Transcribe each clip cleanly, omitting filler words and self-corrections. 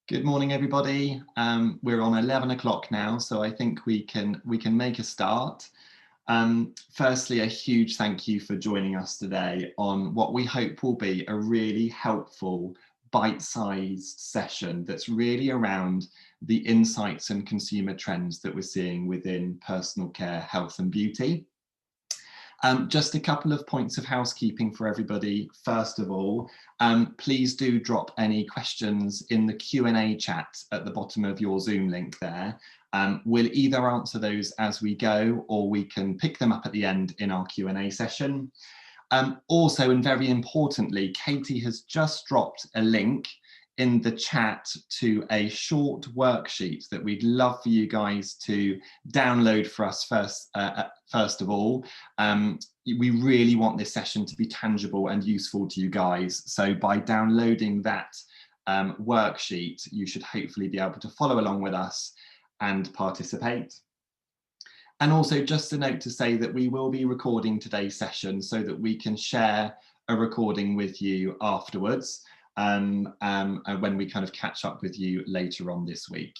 Good morning, everybody. We're on 11 o'clock now, so I think we can make a start. Firstly, a huge thank you for joining us today on what we hope will be a really helpful, bite-sized session that's really around the insights and consumer trends that we're seeing within personal care, health and beauty. Just a couple of points of housekeeping for everybody. First of all, please do drop any questions in the Q&A chat at the bottom of your Zoom link there. We'll either answer those as we go, or we can pick them up at the end in our Q&A session. Also, and very importantly, Katie has just dropped a link in the chat to a short worksheet that we'd love for you guys to download for us first of all. We really want this session to be tangible and useful to you guys. So by downloading that worksheet, you should hopefully be able to follow along with us and participate. And also just a note to say that we will be recording today's session so that we can share a recording with you afterwards. And when we kind of catch up with you later on this week.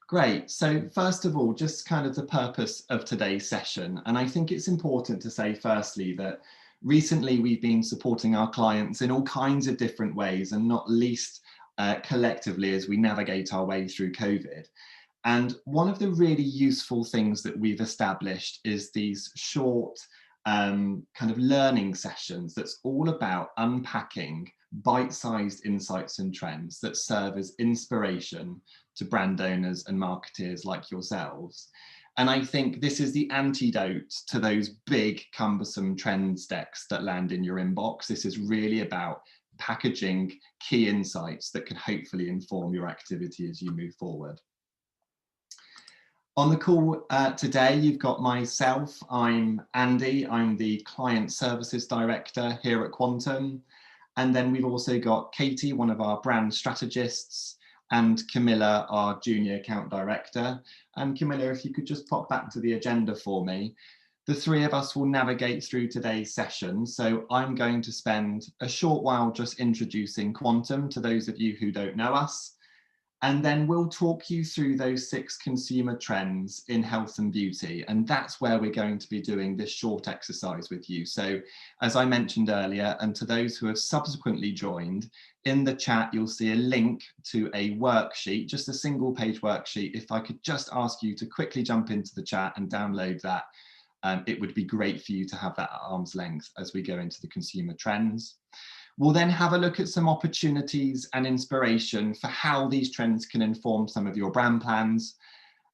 Great, so first of all, just kind of the purpose of today's session. And I think it's important to say firstly that recently we've been supporting our clients in all kinds of different ways, and not least collectively as we navigate our way through COVID. And one of the really useful things that we've established is these short kind of learning sessions that's all about unpacking bite-sized insights and trends that serve as inspiration to brand owners and marketeers like yourselves. And I think this is the antidote to those big cumbersome trends decks that land in your inbox. This is really about packaging key insights that can hopefully inform your activity as you move forward. On the call today, you've got myself, I'm Andy, I'm the Client Services Director here at Quantum. And then we've also got Katie, one of our brand strategists, and Camilla, our Junior Account Director. And Camilla, if you could just pop back to the agenda for me. The three of us will navigate through today's session. So I'm going to spend a short while just introducing Quantum to those of you who don't know us. And then we'll talk you through those 6 consumer trends in health and beauty. And that's where we're going to be doing this short exercise with you. So as I mentioned earlier, and to those who have subsequently joined, in the chat, you'll see a link to a worksheet, just a single page worksheet. If I could just ask you to quickly jump into the chat and download that, it would be great for you to have that at arm's length as we go into the consumer trends. We'll then have a look at some opportunities and inspiration for how these trends can inform some of your brand plans,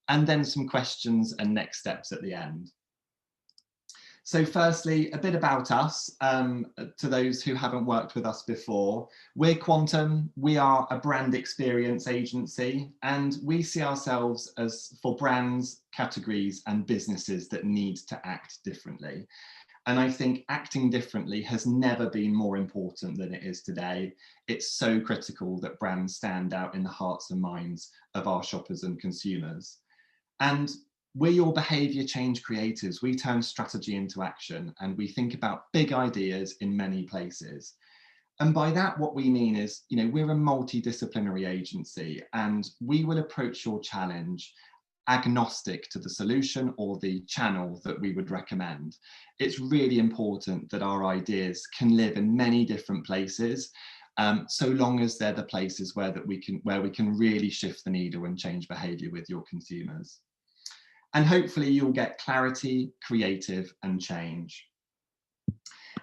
and then some questions and next steps at the end. So firstly, a bit about us, to those who haven't worked with us before. We're Quantum, we are a brand experience agency, and we see ourselves as for brands, categories, and businesses that need to act differently. And I think acting differently has never been more important than it is today. It's so critical that brands stand out in the hearts and minds of our shoppers and consumers. And we're your behaviour change creators. We turn strategy into action, and we think about big ideas in many places. And by that, what we mean is, we're a multidisciplinary agency, and we will approach your challenge agnostic to the solution or the channel that we would recommend. It's really important that our ideas can live in many different places, so long as they're the places where we can really shift the needle and change behaviour with your consumers. And hopefully you'll get clarity, creative, and change.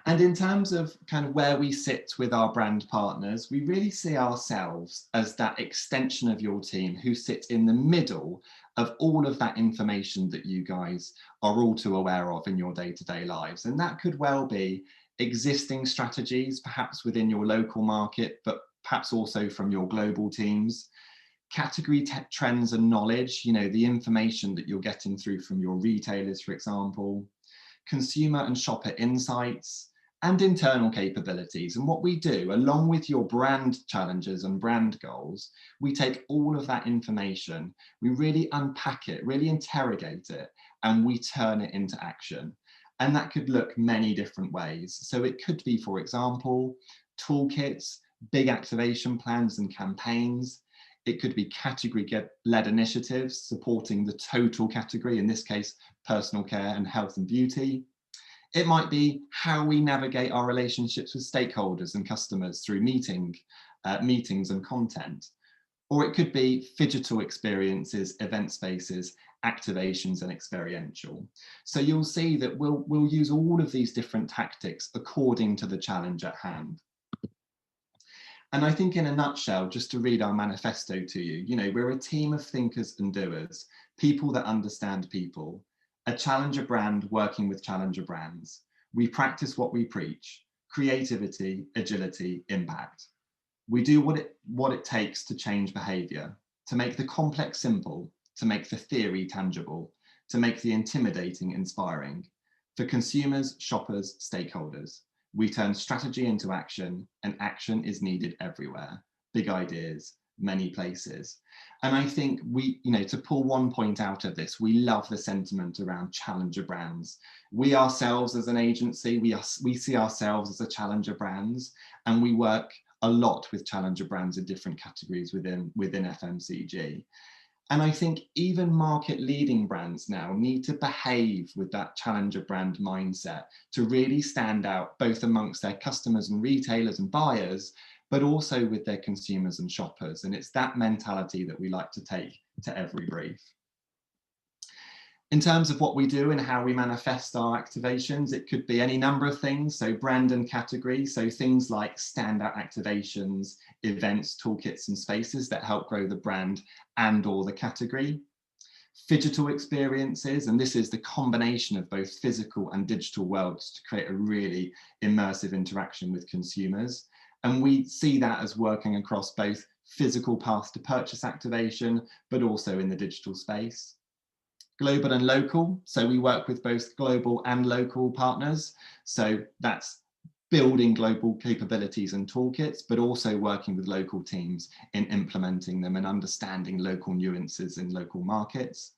And in terms of kind of where we sit with our brand partners, we really see ourselves as that extension of your team who sit in the middle of all of that information that you guys are all too aware of in your day-to-day lives. And that could well be existing strategies, perhaps within your local market, but perhaps also from your global teams. Category trends and knowledge, the information that you're getting through from your retailers, for example. Consumer and shopper insights, and internal capabilities. And what we do, along with your brand challenges and brand goals, we take all of that information, we really unpack it, really interrogate it, and we turn it into action. And that could look many different ways. So it could be, for example, toolkits, big activation plans and campaigns. It could be category-led initiatives supporting the total category, in this case, personal care and health and beauty. It might be how we navigate our relationships with stakeholders and customers through meetings and content. Or it could be phygital experiences, event spaces, activations and experiential. So you'll see that we'll use all of these different tactics according to the challenge at hand. And I think in a nutshell, just to read our manifesto to you, we're a team of thinkers and doers, people that understand people, a challenger brand working with challenger brands. We practice what we preach: creativity, agility, impact. We do what it takes to change behavior, to make the complex simple, to make the theory tangible, to make the intimidating inspiring. For consumers, shoppers, stakeholders, we turn strategy into action, and action is needed everywhere. Big ideas, many places. And I think to pull one point out of this, we love the sentiment around challenger brands. We ourselves as an agency, we see ourselves as a challenger brands, and we work a lot with challenger brands in different categories within FMCG. And I think even market leading brands now need to behave with that challenger brand mindset to really stand out both amongst their customers and retailers and buyers, but also with their consumers and shoppers. And it's that mentality that we like to take to every brief. In terms of what we do and how we manifest our activations, it could be any number of things. So brand and category. So things like standout activations, events, toolkits and spaces that help grow the brand and or the category. Phygital experiences, and this is the combination of both physical and digital worlds to create a really immersive interaction with consumers. And we see that as working across both physical path to purchase activation, but also in the digital space. Global and local, so we work with both global and local partners. So that's building global capabilities and toolkits, but also working with local teams in implementing them and understanding local nuances in local markets.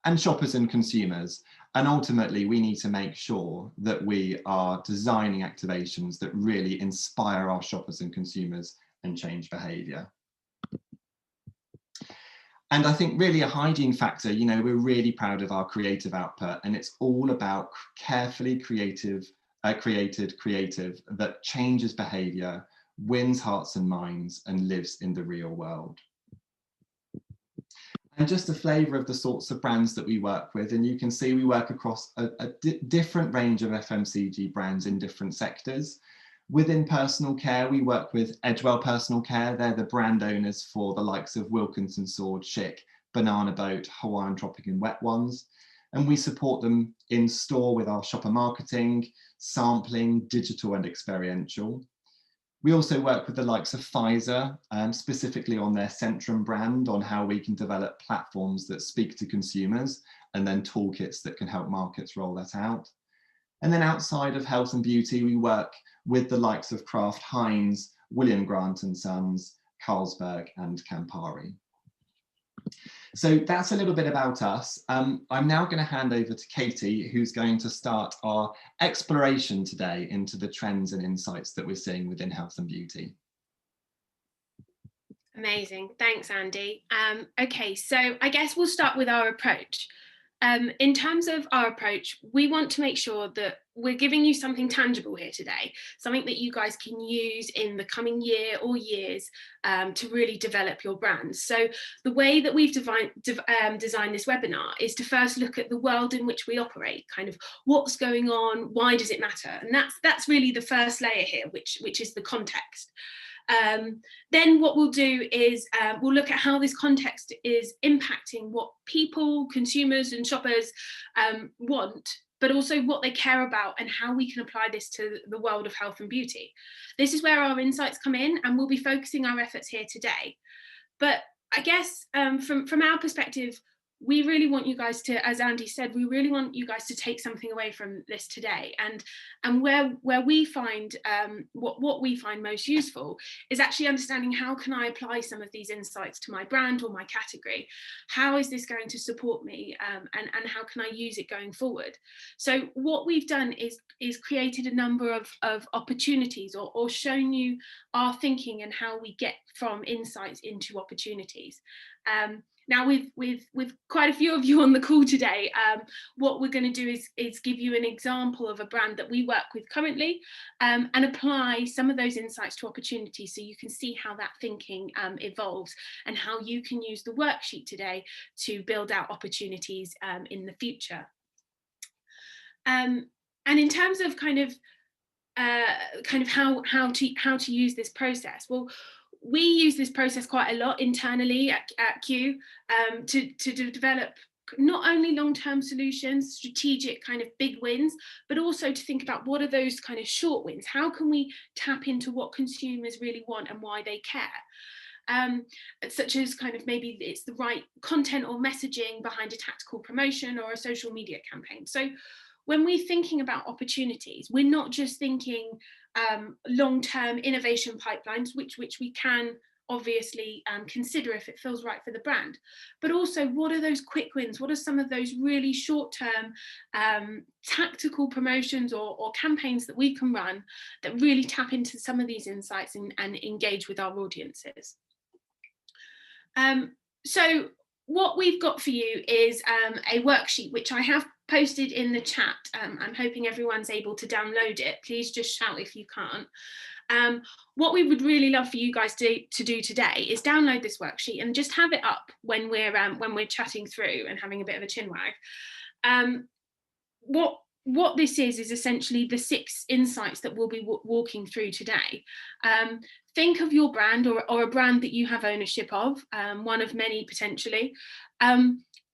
And shoppers and consumers. And ultimately, we need to make sure that we are designing activations that really inspire our shoppers and consumers and change behavior. And I think really a hygiene factor, we're really proud of our creative output, and it's all about carefully creative that changes behavior, wins hearts and minds, and lives in the real world. And just a flavour of the sorts of brands that we work with, and you can see we work across a different range of FMCG brands in different sectors. Within personal care, we work with Edgewell Personal Care. They're the brand owners for the likes of Wilkinson Sword, Chic, Banana Boat, Hawaiian Tropic and Wet Ones. And we support them in store with our shopper marketing, sampling, digital and experiential. We also work with the likes of Pfizer, specifically on their Centrum brand, on how we can develop platforms that speak to consumers and then toolkits that can help markets roll that out. And then outside of health and beauty, we work with the likes of Kraft Heinz, William Grant and Sons, Carlsberg and Campari. So that's a little bit about us. I'm now going to hand over to Katie, who's going to start our exploration today into the trends and insights that we're seeing within health and beauty. Amazing. Thanks, Andy. Okay, so I guess we'll start with our approach. In terms of our approach, we want to make sure that we're giving you something tangible here today, something that you guys can use in the coming year or years to really develop your brands. So the way that we've designed this webinar is to first look at the world in which we operate, kind of what's going on, why does it matter? And that's really the first layer here, which is the context. Then what we'll do is we'll look at how this context is impacting what people, consumers and shoppers want, but also what they care about and how we can apply this to the world of health and beauty. This is where our insights come in, and we'll be focusing our efforts here today. But I guess from our perspective, we really want you guys to, as Andy said, we really want you guys to take something away from this today. And where we find what we find most useful is actually understanding, how can I apply some of these insights to my brand or my category? How is this going to support me, and how can I use it going forward? So what we've done is created a number of opportunities, or shown you our thinking and how we get from insights into opportunities. Now, with quite a few of you on the call today, what we're going to do is give you an example of a brand that we work with currently, and apply some of those insights to opportunities, so you can see how that thinking evolves, and how you can use the worksheet today to build out opportunities in the future. And in terms of kind of how to use this process, well, we use this process quite a lot internally at Q, to develop not only long-term solutions, strategic kind of big wins, but also to think about what are those kind of short wins. How can we tap into what consumers really want and why they care? Such as kind of maybe it's the right content or messaging behind a tactical promotion or a social media campaign. So when we're thinking about opportunities, we're not just thinking long-term innovation pipelines, which we can obviously consider if it feels right for the brand, but also what are those quick wins? What are some of those really short-term tactical promotions or campaigns that we can run that really tap into some of these insights and engage with our audiences? So what we've got for you is a worksheet, which I have posted in the chat. I'm hoping everyone's able to download it. Please just shout if you can't. What we would really love for you guys to do today is download this worksheet and just have it up when we're chatting through and having a bit of a chin wag. What this is essentially the 6 insights that we'll be walking through today. Think of your brand or a brand that you have ownership of, one of many potentially.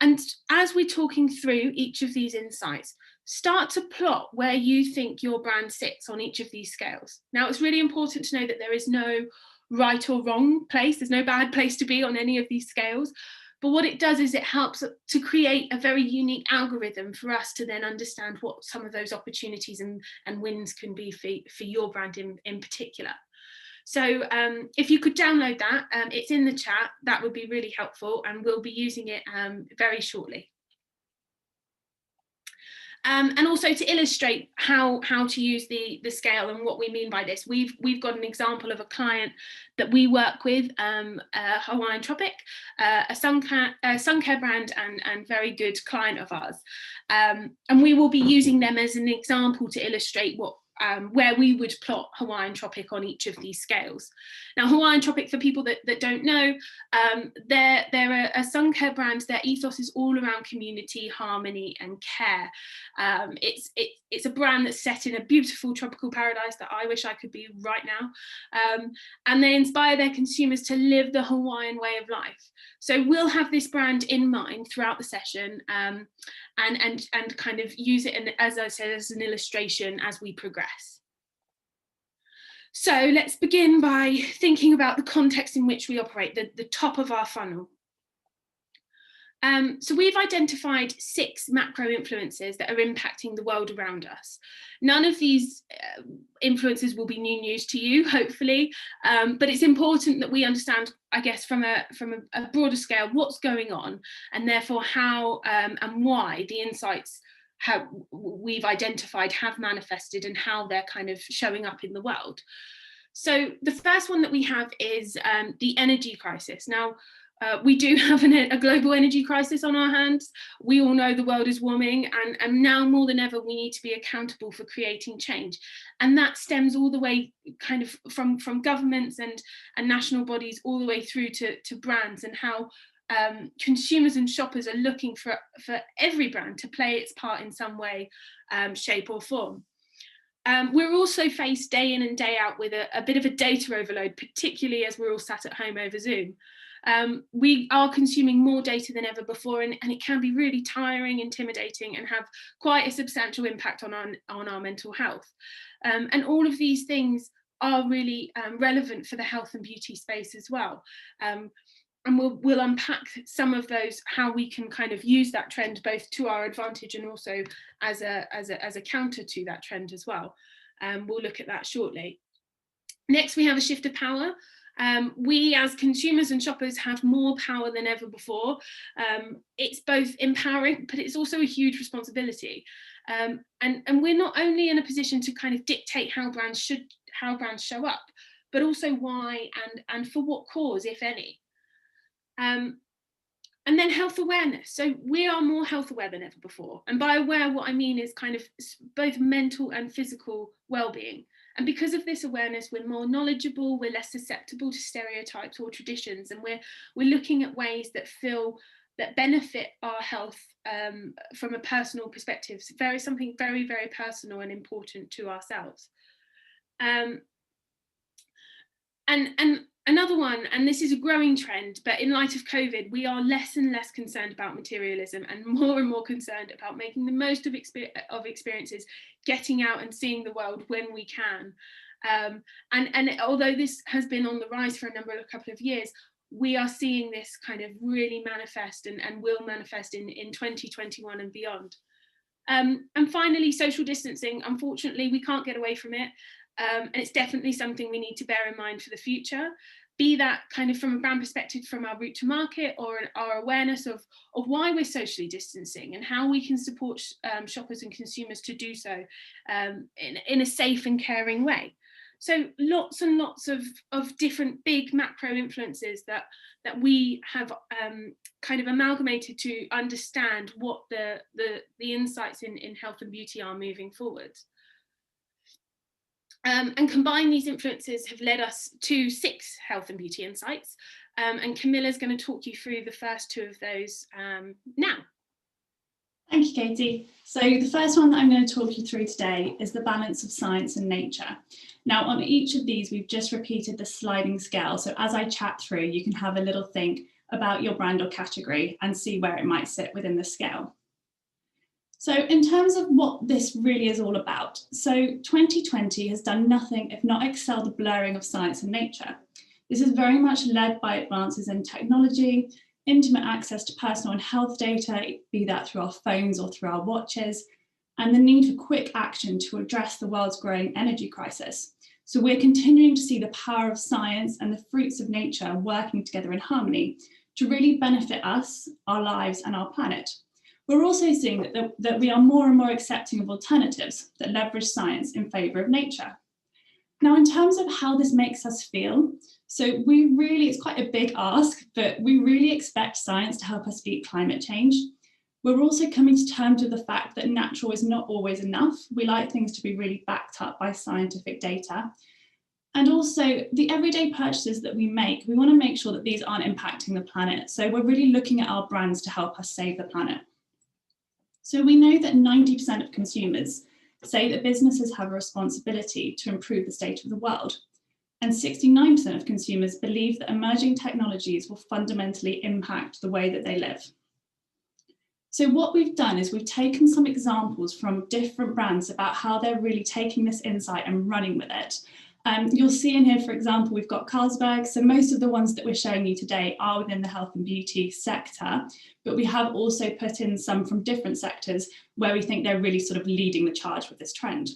And as we're talking through each of these insights, start to plot where you think your brand sits on each of these scales. Now, it's really important to know that there is no right or wrong place. There's no bad place to be on any of these scales. But what it does is it helps to create a very unique algorithm for us to then understand what some of those opportunities and wins can be for your brand in particular. So if you could download that, it's in the chat, that would be really helpful, and we'll be using it very shortly. And also to illustrate how to use the scale and what we mean by this, we've got an example of a client that we work with, Hawaiian Tropic, a sun care brand and very good client of ours. And we will be using them as an example to illustrate where we would plot Hawaiian Tropic on each of these scales. Now, Hawaiian Tropic, for people that don't know, they're a sun care brand. Their ethos is all around community, harmony, and care. It's a brand that's set in a beautiful tropical paradise that I wish I could be right now. And they inspire their consumers to live the Hawaiian way of life. So we'll have this brand in mind throughout the session, and kind of use it, as I said, as an illustration as we progress. So let's begin by thinking about the context in which we operate, the top of our funnel. So we've identified 6 macro influences that are impacting the world around us. None of these influences will be new news to you, hopefully, but it's important that we understand, I guess, from a broader scale, what's going on, and therefore how and why the insights we've identified have manifested and how they're kind of showing up in the world. So the first one that we have is the energy crisis. Now, we do have a global energy crisis on our hands. We all know the world is warming, and now more than ever, we need to be accountable for creating change. And that stems all the way kind of from governments and national bodies all the way through to brands, and how consumers and shoppers are looking for every brand to play its part in some way, shape or form. We're also faced day in and day out with a bit of a data overload, particularly as we're all sat at home over Zoom. We are consuming more data than ever before, and it can be really tiring, intimidating, and have quite a substantial impact on our mental health. And all of these things are really relevant for the health and beauty space as well. and we'll unpack some of those, how we can kind of use that trend both to our advantage and also as a counter to that trend as well. We'll look at that shortly. Next, we have a shift of power. We as consumers and shoppers have more power than ever before. It's both empowering, but it's also a huge responsibility. And we're not only in a position to kind of dictate how brands show up, but also why and for what cause, if any. And then health awareness. So we are more health aware than ever before. And by aware, what I mean is kind of both mental and physical well-being. And because of this awareness, we're more knowledgeable, we're less susceptible to stereotypes or traditions, and we're looking at ways that benefit our health from a personal perspective. So something very, very personal and important to ourselves. And another one, and this is a growing trend, but in light of COVID, we are less and less concerned about materialism and more concerned about making the most of experiences, getting out and seeing the world when we can. And although this has been on the rise for a couple of years, we are seeing this kind of really manifest and will manifest in 2021 and beyond. And finally, social distancing. Unfortunately, we can't get away from it. And it's definitely something we need to bear in mind for the future, be that kind of from a brand perspective, from our route to market, or our awareness of why we're socially distancing and how we can support shoppers and consumers to do so in a safe and caring way. So lots and lots of different big macro influences that we have kind of amalgamated to understand what the insights in health and beauty are moving forward. And combined, these influences have led us to 6 health and beauty insights. And Camilla's going to talk you through the first 2 of those now. Thank you, Katie. So the first one that I'm going to talk you through today is the balance of science and nature. Now, on each of these, we've just repeated the sliding scale. So as I chat through, you can have a little think about your brand or category and see where it might sit within the scale. So in terms of what this really is all about, so 2020 has done nothing if not excel the blurring of science and nature. This is very much led by advances in technology, intimate access to personal and health data, be that through our phones or through our watches, and the need for quick action to address the world's growing energy crisis. So we're continuing to see the power of science and the fruits of nature working together in harmony to really benefit us, our lives, and our planet. We're also seeing that we are more and more accepting of alternatives that leverage science in favour of nature. Now, in terms of how this makes us feel, so it's quite a big ask, but we really expect science to help us beat climate change. We're also coming to terms with the fact that natural is not always enough. We like things to be really backed up by scientific data. And also the everyday purchases that we make, we want to make sure that these aren't impacting the planet. So we're really looking at our brands to help us save the planet. So we know that 90% of consumers say that businesses have a responsibility to improve the state of the world. And 69% of consumers believe that emerging technologies will fundamentally impact the way that they live. So what we've done is we've taken some examples from different brands about how they're really taking this insight and running with it. You'll see in here, for example, we've got Carlsberg. So most of the ones that we're showing you today are within the health and beauty sector, but we have also put in some from different sectors where we think they're really sort of leading the charge with this trend.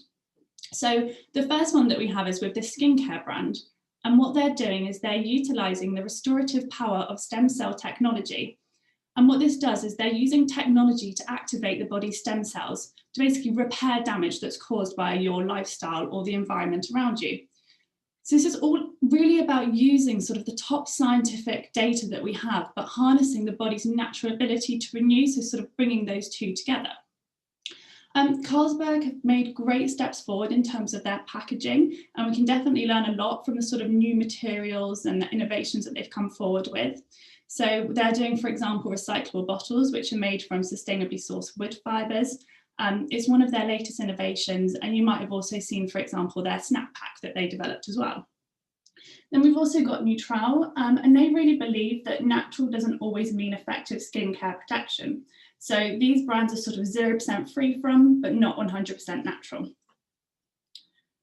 So the first one that we have is with the skincare brand. And what they're doing is they're utilising the restorative power of stem cell technology. And what this does is they're using technology to activate the body's stem cells to basically repair damage that's caused by your lifestyle or the environment around you. So this is all really about using sort of the top scientific data that we have, but harnessing the body's natural ability to renew, so sort of bringing those two together. Carlsberg have made great steps forward in terms of their packaging, and we can definitely learn a lot from the sort of new materials and the innovations that they've come forward with. So they're doing, for example, recyclable bottles, which are made from sustainably sourced wood fibres. It's one of their latest innovations, and you might have also seen, for example, their snap pack that they developed as well. Then we've also got Neutral, and they really believe that natural doesn't always mean effective skincare protection. So these brands are sort of 0% free from, but not 100% natural.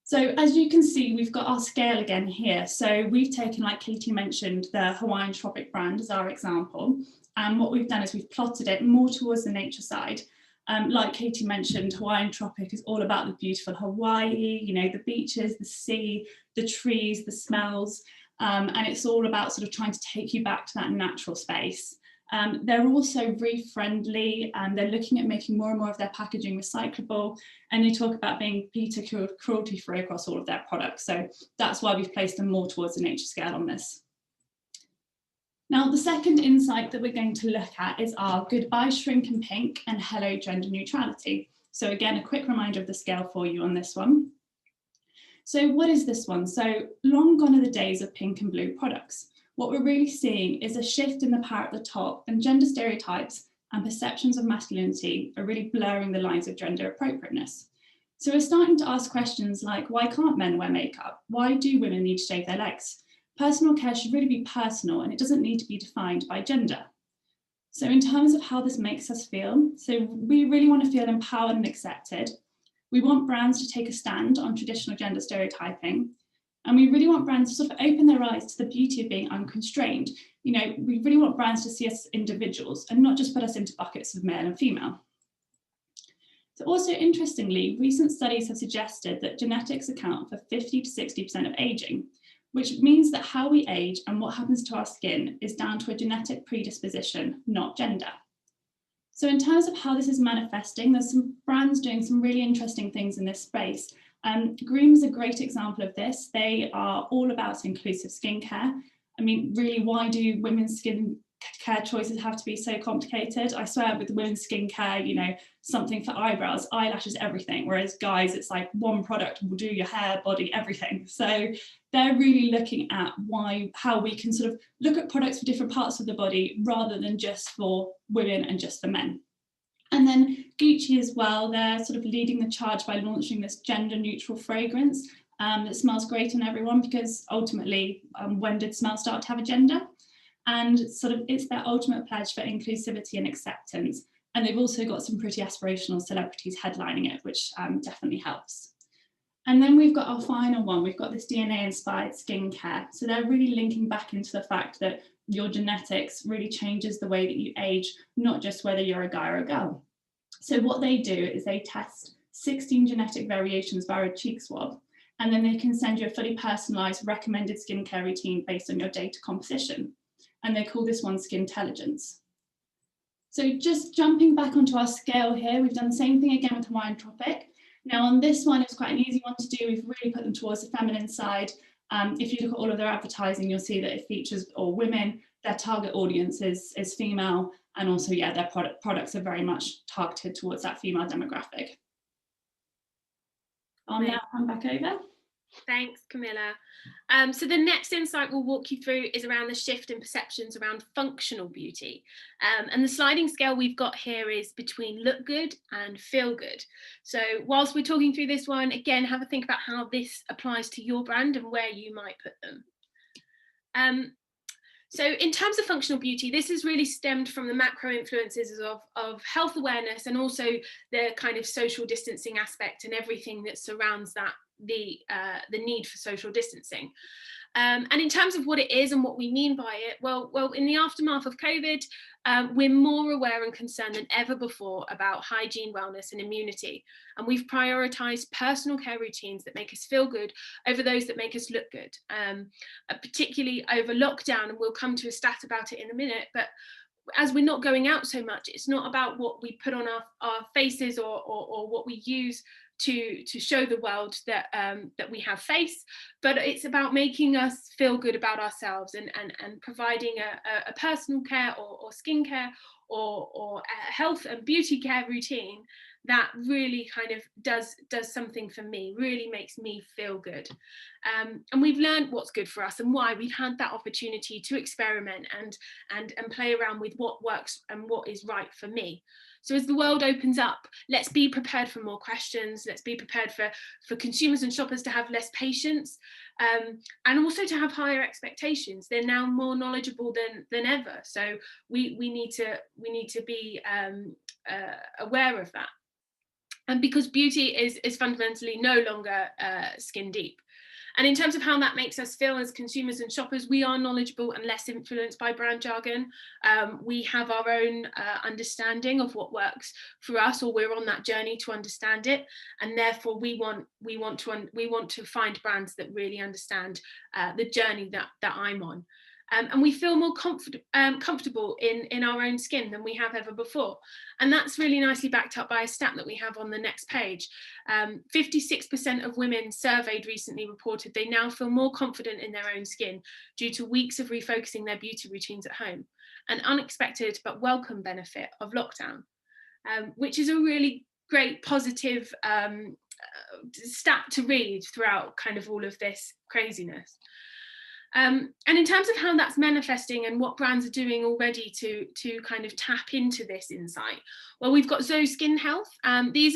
So as you can see, we've got our scale again here. So we've taken, like Katie mentioned, the Hawaiian Tropic brand as our example. And what we've done is we've plotted it more towards the nature side. Like Katie mentioned, Hawaiian Tropic is all about the beautiful Hawaii, you know, the beaches, the sea, the trees, the smells. And it's all about sort of trying to take you back to that natural space. They're also reef friendly, and they're looking at making more and more of their packaging recyclable, and they talk about being PETA cruelty free across all of their products. So that's why we've placed them more towards the nature scale on this. Now, the second insight that we're going to look at is our goodbye shrink and pink and hello gender neutrality. So again, a quick reminder of the scale for you on this one. So what is this one? So long gone are the days of pink and blue products. What we're really seeing is a shift in the power at the top, and gender stereotypes and perceptions of masculinity are really blurring the lines of gender appropriateness. So we're starting to ask questions like, why can't men wear makeup? Why do women need to shave their legs? Personal care should really be personal, and it doesn't need to be defined by gender. So in terms of how this makes us feel, so we really want to feel empowered and accepted. We want brands to take a stand on traditional gender stereotyping. And we really want brands to sort of open their eyes to the beauty of being unconstrained. You know, we really want brands to see us as individuals and not just put us into buckets of male and female. So also interestingly, recent studies have suggested that genetics account for 50 to 60% of aging, which means that how we age and what happens to our skin is down to a genetic predisposition, not gender. So in terms of how this is manifesting, there's some brands doing some really interesting things in this space. Groom is a great example of this. They are all about inclusive skincare. I mean, really, why do women's skin care choices have to be so complicated? I swear with women's skincare, you know, something for eyebrows, eyelashes, everything. Whereas guys, it's like one product will do your hair, body, everything. So they're really looking at how we can sort of look at products for different parts of the body rather than just for women and just for men. And then Gucci as well, they're sort of leading the charge by launching this gender neutral fragrance that smells great on everyone, because ultimately, when did smell start to have a gender? And sort of it's their ultimate pledge for inclusivity and acceptance. And they've also got some pretty aspirational celebrities headlining it, which definitely helps. And then we've got our final one, we've got this DNA inspired skincare. So they're really linking back into the fact that your genetics really changes the way that you age, not just whether you're a guy or a girl. So what they do is they test 16 genetic variations via a cheek swab, and then they can send you a fully personalized recommended skincare routine based on your data composition. And they call this one Skintelligence. So just jumping back onto our scale here, we've done the same thing again with Hawaiian Tropic. Now on this one, it's quite an easy one to do. We've really put them towards the feminine side. If you look at all of their advertising, you'll see that it features all women. Their target audience is female, and also, yeah, their products are very much targeted towards that female demographic. I'll now hand back over. Thanks, Camilla. So the next insight we'll walk you through is around the shift in perceptions around functional beauty. And the sliding scale we've got here is between look good and feel good. So whilst we're talking through this one, again, have a think about how this applies to your brand and where you might put them. So in terms of functional beauty, this has really stemmed from the macro influences of health awareness, and also the kind of social distancing aspect and everything that surrounds that, the need for social distancing. And in terms of what it is and what we mean by it, well, in the aftermath of COVID, we're more aware and concerned than ever before about hygiene, wellness and immunity. And we've prioritised personal care routines that make us feel good over those that make us look good, particularly over lockdown. And we'll come to a stat about it in a minute. But as we're not going out so much, it's not about what we put on our faces or what we use to show the world that that we have face, but it's about making us feel good about ourselves and providing a personal care or skincare or a health and beauty care routine that really kind of does something for me, really makes me feel good. And we've learned what's good for us and why. We've had that opportunity to experiment and play around with what works and what is right for me. So as the world opens up, let's be prepared for more questions. Let's be prepared for consumers and shoppers to have less patience, and also to have higher expectations. They're now more knowledgeable than ever. So we need to be aware of that. And because beauty is fundamentally no longer skin deep. And in terms of how that makes us feel as consumers and shoppers, we are knowledgeable and less influenced by brand jargon. We have our own understanding of what works for us, or we're on that journey to understand it. And therefore, we want to find brands that really understand the journey that I'm on. And we feel more comfortable in our own skin than we have ever before. And that's really nicely backed up by a stat that we have on the next page. 56% of women surveyed recently reported they now feel more confident in their own skin due to weeks of refocusing their beauty routines at home. An unexpected but welcome benefit of lockdown, which is a really great positive stat to read throughout kind of all of this craziness. And in terms of how that's manifesting and what brands are doing already to kind of tap into this insight, well, we've got Zoe Skin Health. This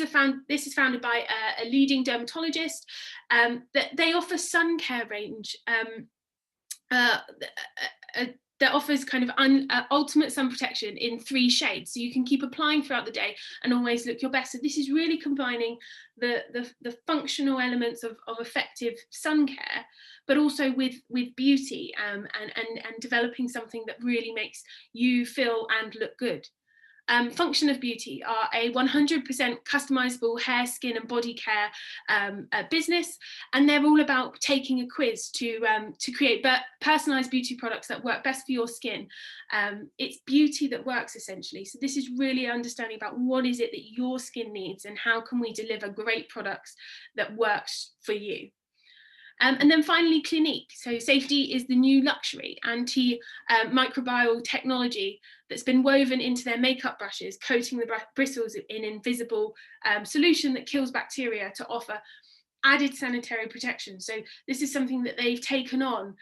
is founded by a leading dermatologist. That they offer sun care range that offers kind of ultimate sun protection in 3 shades, so you can keep applying throughout the day and always look your best. So this is really combining the functional elements of effective sun care, but also with beauty, and developing something that really makes you feel and look good. Function of Beauty are a 100% customizable hair, skin and body care business, and they're all about taking a quiz to create personalized beauty products that work best for your skin. It's beauty that works, essentially. So this is really understanding about what is it that your skin needs and how can we deliver great products that works for you. And then finally, Clinique. So safety is the new luxury. Antimicrobial technology that's been woven into their makeup brushes, coating the bristles in invisible solution that kills bacteria to offer added sanitary protection. So this is something that they've taken on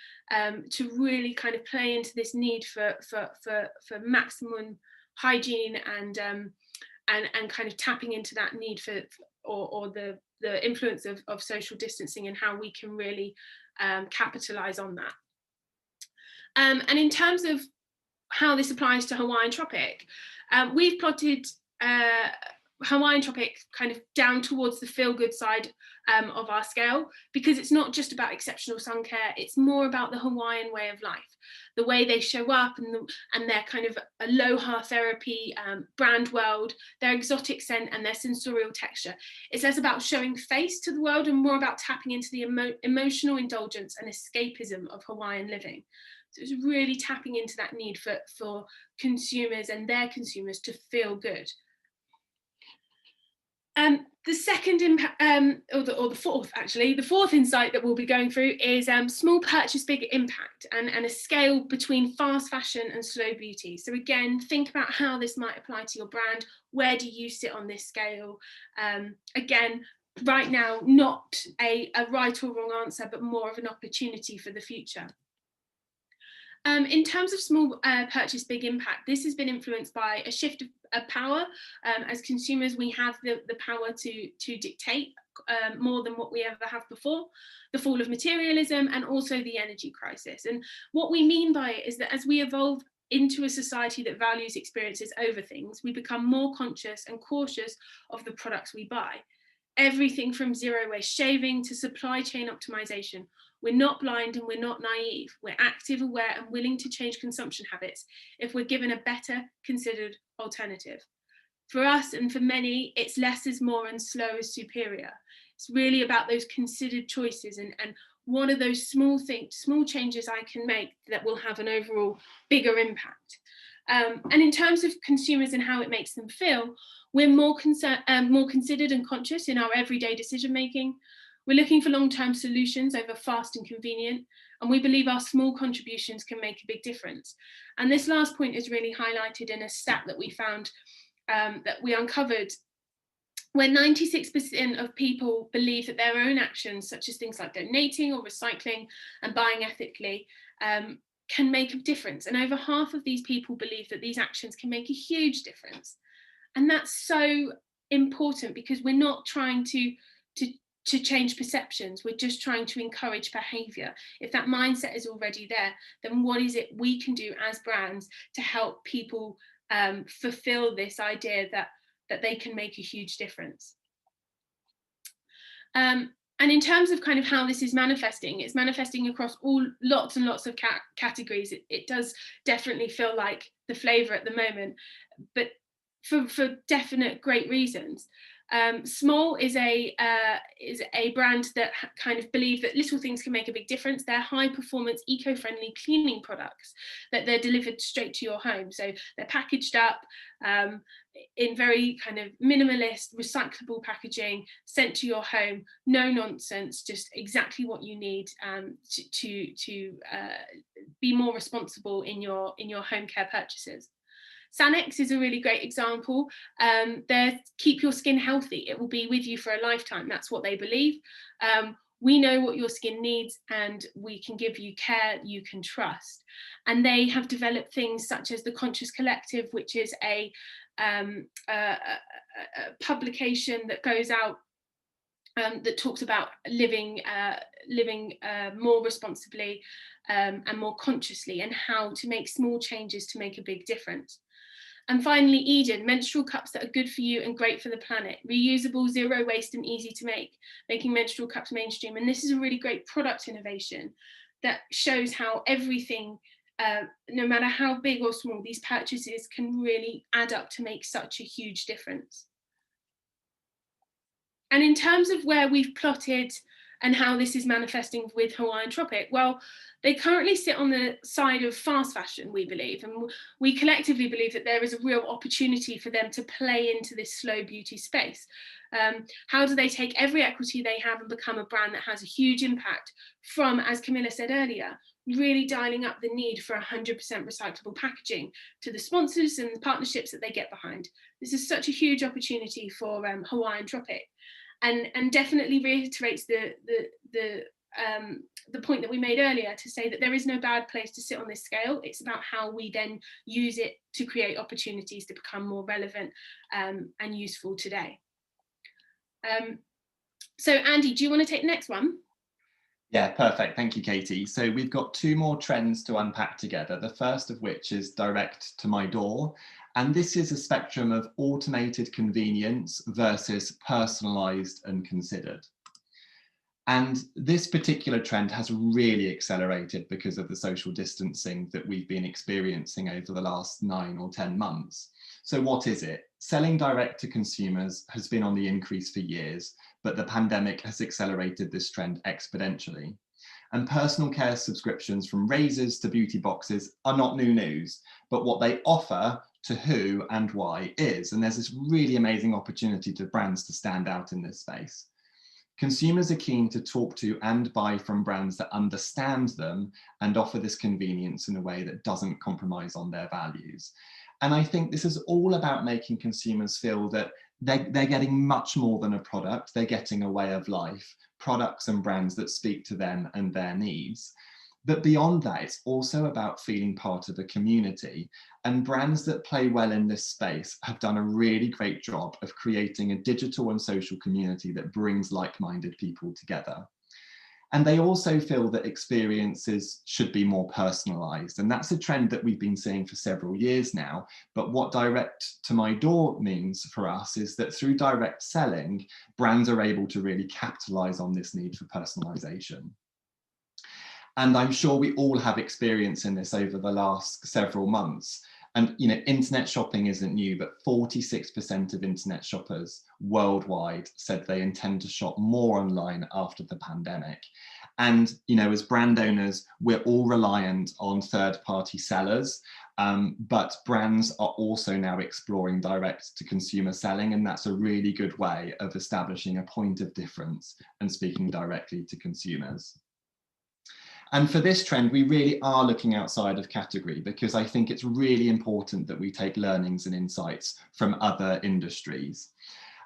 to really kind of play into this need for maximum hygiene and kind of tapping into that need for the influence of social distancing and how we can really capitalize on that. And in terms of how this applies to Hawaiian Tropic, we've plotted Hawaiian Tropic kind of down towards the feel-good side of our scale, because it's not just about exceptional sun care, it's more about the Hawaiian way of life, the way they show up and their kind of aloha therapy brand world, their exotic scent and their sensorial texture. It's less about showing face to the world and more about tapping into the emotional indulgence and escapism of Hawaiian living. So it's really tapping into that need for consumers and their consumers to feel good. The second impact, or the fourth actually, the fourth insight that we'll be going through is small purchase, big impact, and a scale between fast fashion and slow beauty. So again, think about how this might apply to your brand. Where do you sit on this scale? Again, right now, not a right or wrong answer, but more of an opportunity for the future. In terms of small purchase, big impact, this has been influenced by a shift of power. As consumers, we have the power to dictate more than what we ever have before, the fall of materialism and also the energy crisis. And what we mean by it is that as we evolve into a society that values experiences over things, we become more conscious and cautious of the products we buy. Everything from zero waste shaving to supply chain optimization. We're not blind and we're not naive. We're active, aware and willing to change consumption habits if we're given a better considered alternative. For us and for many, it's less is more and slow is superior. It's really about those considered choices and what are those small changes I can make that will have an overall bigger impact. And in terms of consumers and how it makes them feel, we're more considered and conscious in our everyday decision making. We're looking for long-term solutions over fast and convenient, and we believe our small contributions can make a big difference. And this last point is really highlighted in a stat that we found, that we uncovered, where 96% of people believe that their own actions, such as things like donating or recycling and buying ethically, can make a difference. And over half of these people believe that these actions can make a huge difference. And that's so important because we're not trying to change perceptions, we're just trying to encourage behaviour. If that mindset is already there, then what is it we can do as brands to help people fulfil this idea that they can make a huge difference? And in terms of kind of how this is manifesting, it's manifesting across lots and lots of categories. It does definitely feel like the flavour at the moment, but for definite great reasons. Small is a brand that kind of believe that little things can make a big difference. They're high performance, eco-friendly cleaning products that they're delivered straight to your home. So they're packaged up in very kind of minimalist, recyclable packaging, sent to your home. No nonsense, just exactly what you need to be more responsible in your home care purchases. Sanex is a really great example. They keep your skin healthy. It will be with you for a lifetime. That's what they believe. We know what your skin needs and we can give you care you can trust. And they have developed things such as the Conscious Collective, which is a publication that goes out that talks about living more responsibly and more consciously, and how to make small changes to make a big difference. And finally, Eden, menstrual cups that are good for you and great for the planet. Reusable, zero waste and easy to make, making menstrual cups mainstream. And this is a really great product innovation that shows how everything, no matter how big or small, these purchases can really add up to make such a huge difference. And in terms of where we've plotted and how this is manifesting with Hawaiian Tropic, well, they currently sit on the side of fast fashion, we believe, and we collectively believe that there is a real opportunity for them to play into this slow beauty space. How do they take every equity they have and become a brand that has a huge impact from, as Camilla said earlier, really dialing up the need for 100% recyclable packaging, to the sponsors and the partnerships that they get behind. This is such a huge opportunity for Hawaiian Tropic, and definitely reiterates the point that we made earlier, to say that there is no bad place to sit on this scale. It's about how we then use it to create opportunities to become more relevant and useful today. So Andy, do you want to take the next one? Yeah, perfect. Thank you, Katie. So we've got two more trends to unpack together. The first of which is direct to my door. And this is a spectrum of automated convenience versus personalized and considered. And this particular trend has really accelerated because of the social distancing that we've been experiencing over the last 9 or 10 months. So what is it? Selling direct to consumers has been on the increase for years, but the pandemic has accelerated this trend exponentially. And personal care subscriptions, from razors to beauty boxes, are not new news, but what they offer to who and why is. And there's this really amazing opportunity to brands to stand out in this space. Consumers are keen to talk to and buy from brands that understand them and offer this convenience in a way that doesn't compromise on their values. And I think this is all about making consumers feel that they're getting much more than a product. They're getting a way of life, products and brands that speak to them and their needs. But beyond that, it's also about feeling part of a community. And brands that play well in this space have done a really great job of creating a digital and social community that brings like-minded people together. And they also feel that experiences should be more personalized. And that's a trend that we've been seeing for several years now. But what direct to my door means for us is that through direct selling, brands are able to really capitalize on this need for personalization. And I'm sure we all have experience in this over the last several months. And internet shopping isn't new, but 46% of internet shoppers worldwide said they intend to shop more online after the pandemic. And as brand owners, we're all reliant on third-party sellers, but brands are also now exploring direct-to-consumer selling, and that's a really good way of establishing a point of difference and speaking directly to consumers. And for this trend, we really are looking outside of category, because I think it's really important that we take learnings and insights from other industries.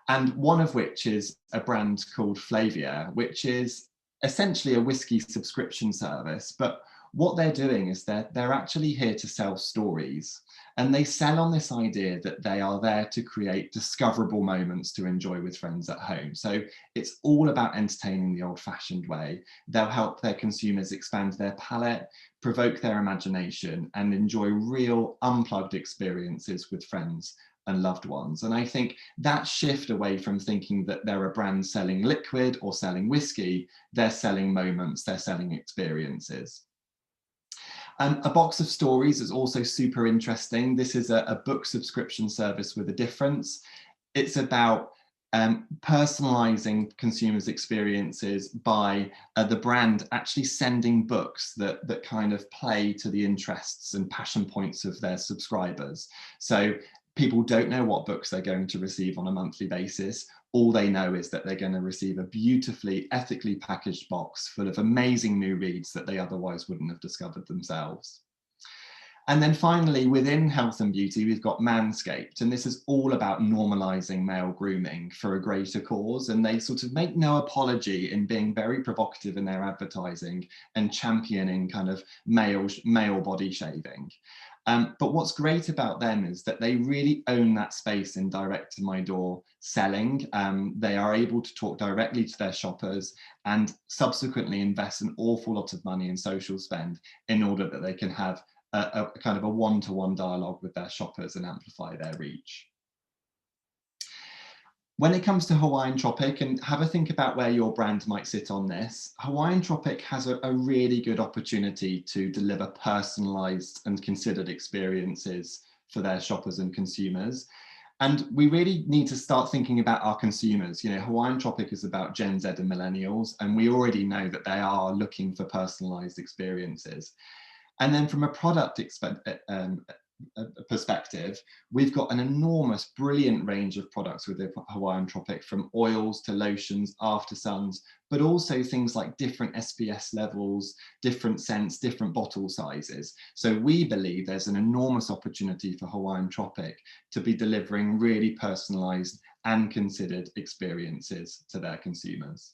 And one of which is a brand called Flavia, which is essentially a whiskey subscription service. But what they're doing is they're actually here to sell stories. And they sell on this idea that they are there to create discoverable moments to enjoy with friends at home. So it's all about entertaining the old-fashioned way. They'll help their consumers expand their palette, provoke their imagination, and enjoy real unplugged experiences with friends and loved ones. And I think that shift away from thinking that there are brands selling liquid or selling whiskey, they're selling moments, they're selling experiences. A box of stories is also super interesting. This is a book subscription service with a difference. It's about personalizing consumers' experiences by the brand actually sending books that kind of play to the interests and passion points of their subscribers. So people don't know what books they're going to receive on a monthly basis. All they know is that they're going to receive a beautifully, ethically packaged box full of amazing new reads that they otherwise wouldn't have discovered themselves. And then finally, within health and beauty, we've got Manscaped, and this is all about normalizing male grooming for a greater cause. And they sort of make no apology in being very provocative in their advertising and championing kind of male body shaving. But what's great about them is that they really own that space in direct to my door selling. They are able to talk directly to their shoppers and subsequently invest an awful lot of money in social spend in order that they can have a kind of a one-to-one dialogue with their shoppers and amplify their reach. When it comes to Hawaiian Tropic, and have a think about where your brand might sit on this, Hawaiian Tropic has a really good opportunity to deliver personalized and considered experiences for their shoppers and consumers. And we really need to start thinking about our consumers. You know, Hawaiian Tropic is about Gen Z and millennials, and we already know that they are looking for personalized experiences. And then from a product perspective, we've got an enormous, brilliant range of products with the Hawaiian Tropic, from oils to lotions, after suns, but also things like different SPS levels, different scents, different bottle sizes. So we believe there's an enormous opportunity for Hawaiian Tropic to be delivering really personalized and considered experiences to their consumers.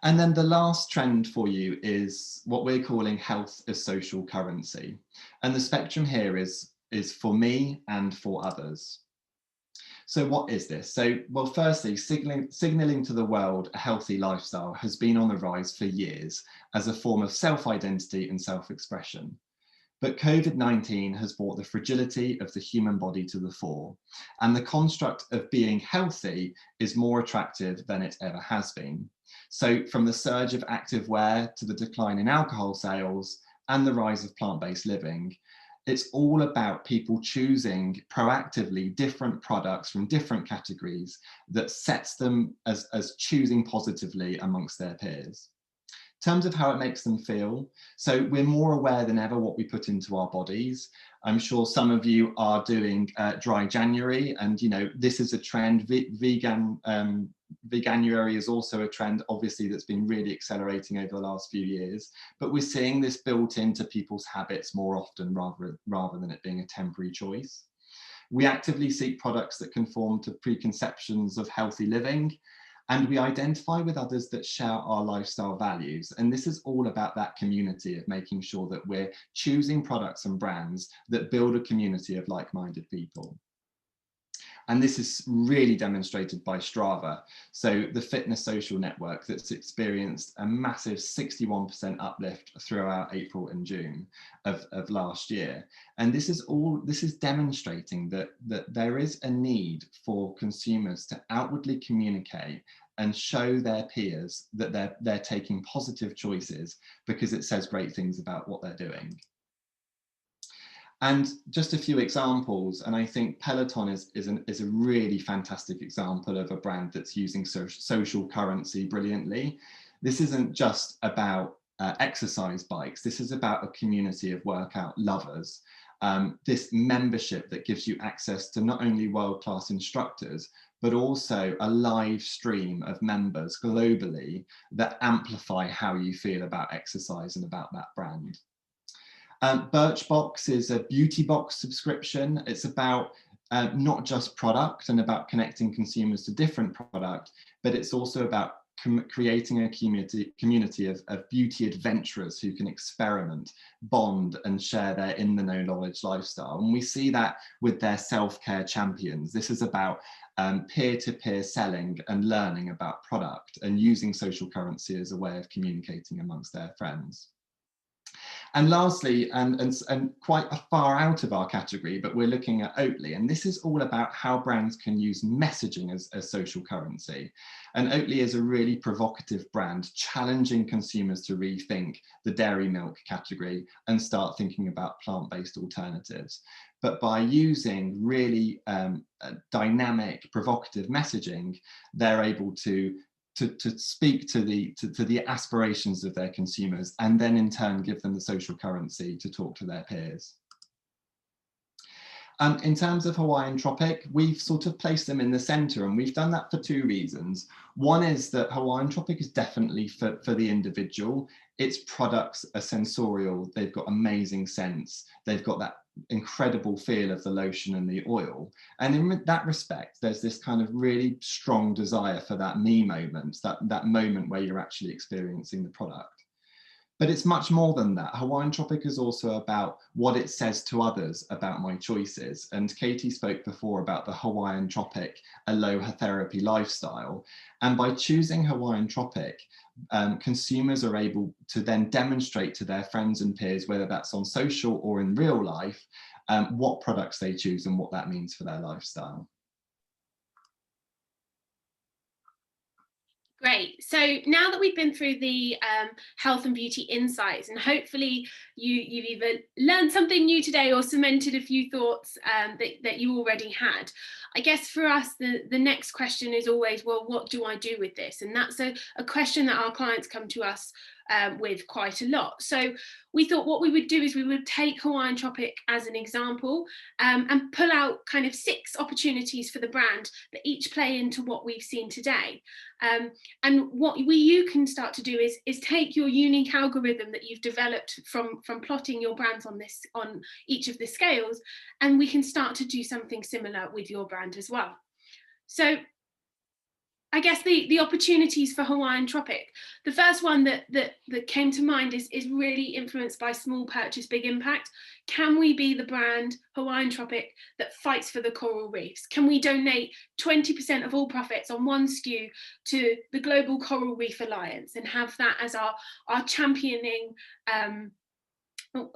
And then the last trend for you is what we're calling health as social currency. And the spectrum here is for me and for others. So what is this? So, well, firstly, signaling to the world a healthy lifestyle has been on the rise for years as a form of self-identity and self-expression. But COVID-19 has brought the fragility of the human body to the fore, and the construct of being healthy is more attractive than it ever has been. So from the surge of active wear to the decline in alcohol sales and the rise of plant-based living, it's all about people choosing proactively different products from different categories that sets them as choosing positively amongst their peers. In terms of how it makes them feel, so we're more aware than ever what we put into our bodies. I'm sure some of you are doing dry January, and you know this is a trend. Veganuary is also a trend, obviously, that's been really accelerating over the last few years. But we're seeing this built into people's habits more often, rather than it being a temporary choice. We actively seek products that conform to preconceptions of healthy living. And we identify with others that share our lifestyle values. And this is all about that community of making sure that we're choosing products and brands that build a community of like-minded people. And this is really demonstrated by Strava. So the fitness social network that's experienced a massive 61% uplift throughout April and June of last year. And this is demonstrating that there is a need for consumers to outwardly communicate and show their peers that they're taking positive choices, because it says great things about what they're doing. And just a few examples, and I think Peloton is a really fantastic example of a brand that's using social currency brilliantly. This isn't just about exercise bikes. This is about a community of workout lovers. This membership that gives you access to not only world-class instructors, but also a live stream of members globally that amplify how you feel about exercise and about that brand. Birchbox is a beauty box subscription. It's about not just product and about connecting consumers to different product, but it's also about creating a community of beauty adventurers who can experiment, bond, and share their in-the-know knowledge lifestyle. And we see that with their self-care champions. This is to peer-to-peer selling and learning about product and using social currency as a way of communicating amongst their friends. And lastly, and quite far out of our category, but we're looking at Oatly, and this is all about how brands can use messaging as social currency. And Oatly is a really provocative brand, challenging consumers to rethink the dairy milk category and start thinking about plant-based alternatives. But by using really dynamic, provocative messaging, they're able to speak to the aspirations of their consumers, and then in turn give them the social currency to talk to their peers. In terms of Hawaiian Tropic, we've sort of placed them in the centre, and we've done that for two reasons. One is that Hawaiian Tropic is definitely for the individual. Its products are sensorial, they've got amazing scents, they've got that incredible feel of the lotion and the oil. And in that respect, there's this kind of really strong desire for that me moment, that moment where you're actually experiencing the product. But it's much more than that. Hawaiian Tropic is also about what it says to others about my choices. And Katie spoke before about the Hawaiian Tropic aloha therapy lifestyle. And by choosing Hawaiian Tropic, consumers are able to then demonstrate to their friends and peers, whether that's on social or in real life, what products they choose and what that means for their lifestyle. Great. So now that we've been through the health and beauty insights, and hopefully you've either learned something new today or cemented a few thoughts that you already had, I guess for us, the next question is always, well, what do I do with this? And that's a question that our clients come to us with quite a lot. So we thought what we would do is we would take Hawaiian Tropic as an example and pull out kind of 6 opportunities for the brand that each play into what we've seen today. And what you can start to do is take your unique algorithm that you've developed from plotting your brands on each of the scales, and we can start to do something similar with your brand as well. So I guess the opportunities for Hawaiian Tropic, the first one that came to mind is really influenced by small purchase, big impact. Can we be the brand Hawaiian Tropic that fights for the coral reefs? Can we donate 20% of all profits on one SKU to the Global Coral Reef Alliance and have that as our championing,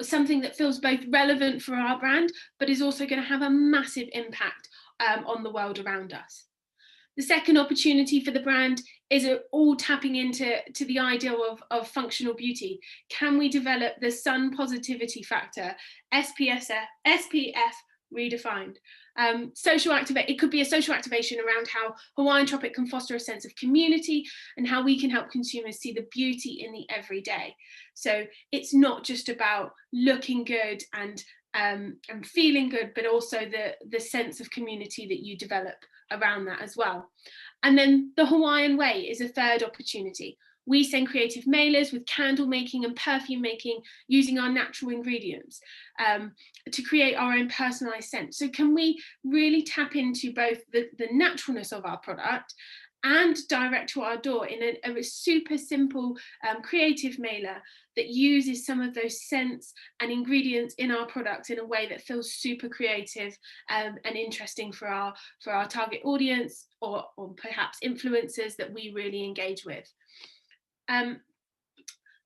something that feels both relevant for our brand, but is also going to have a massive impact on the world around us? The second opportunity for the brand is all tapping into the ideal of functional beauty. Can we develop the sun positivity factor, SPF redefined? It could be a social activation around how Hawaiian Tropic can foster a sense of community and how we can help consumers see the beauty in the everyday. So it's not just about looking good and feeling good, but also the sense of community that you develop around that as well. And then the Hawaiian way is a third opportunity. We send creative mailers with candle making and perfume making using our natural ingredients to create our own personalized scent. So can we really tap into both the naturalness of our product and direct to our door in a super simple creative mailer that uses some of those scents and ingredients in our products in a way that feels super creative and interesting for our target audience or perhaps influencers that we really engage with.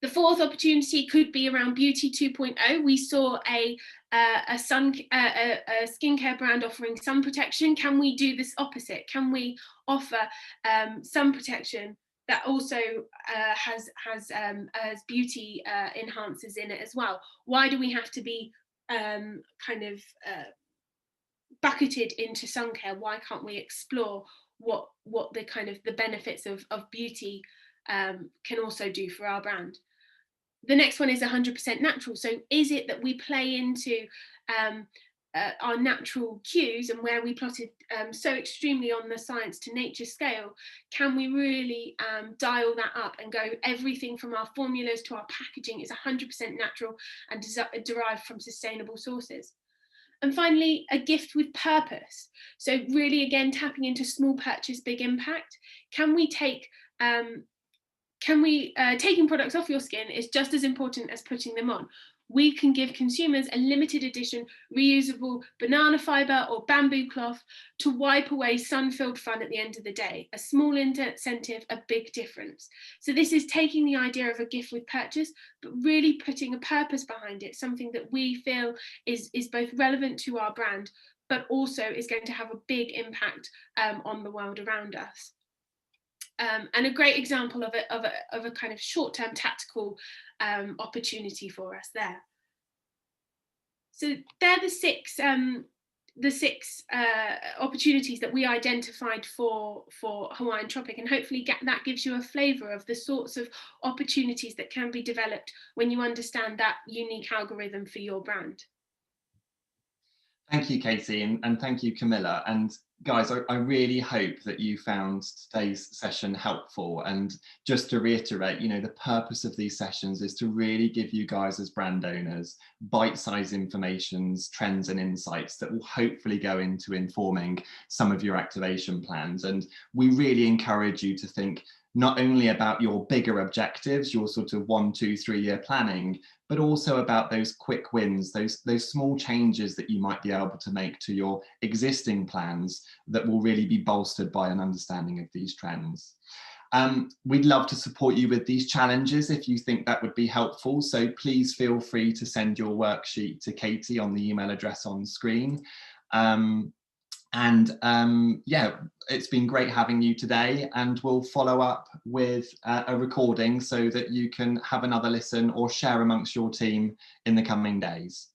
The fourth opportunity could be around Beauty 2.0. We saw a skincare brand offering sun protection. Can we do this opposite? Can we offer sun protection that also has beauty enhancers in it as well? Why do we have to be bucketed into sun care? Why can't we explore what the kind of the benefits of beauty can also do for our brand? The next one is 100% natural. So is it that we play into our natural cues, and where we plotted so extremely on the science to nature scale, can we really dial that up and go everything from our formulas to our packaging is 100% natural and derived from sustainable sources? And finally, a gift with purpose. So really, again, tapping into small purchase, big impact. Can we take taking products off your skin is just as important as putting them on? we can give consumers a limited edition reusable banana fibre or bamboo cloth to wipe away sun-filled fun at the end of the day. A small incentive, a big difference. So this is taking the idea of a gift with purchase, but really putting a purpose behind it, something that we feel is both relevant to our brand, but also is going to have a big impact on the world around us. And a great example of a kind of short-term tactical opportunity for us there. So they're the six opportunities that we identified for Hawaiian Tropic, and hopefully that gives you a flavour of the sorts of opportunities that can be developed when you understand that unique algorithm for your brand. Thank you, Katie, and thank you, Camilla. And guys, I really hope that you found today's session helpful. And just to reiterate, you know, the purpose of these sessions is to really give you guys as brand owners bite-sized informations, trends and insights that will hopefully go into informing some of your activation plans. And we really encourage you to think not only about your bigger objectives, your sort of 1, 2, 3 year planning, but also about those quick wins, those small changes that you might be able to make to your existing plans that will really be bolstered by an understanding of these trends. We'd love to support you with these challenges if you think that would be helpful. So please feel free to send your worksheet to Katie on the email address on screen. Yeah, it's been great having you today, and we'll follow up with a recording so that you can have another listen or share amongst your team in the coming days.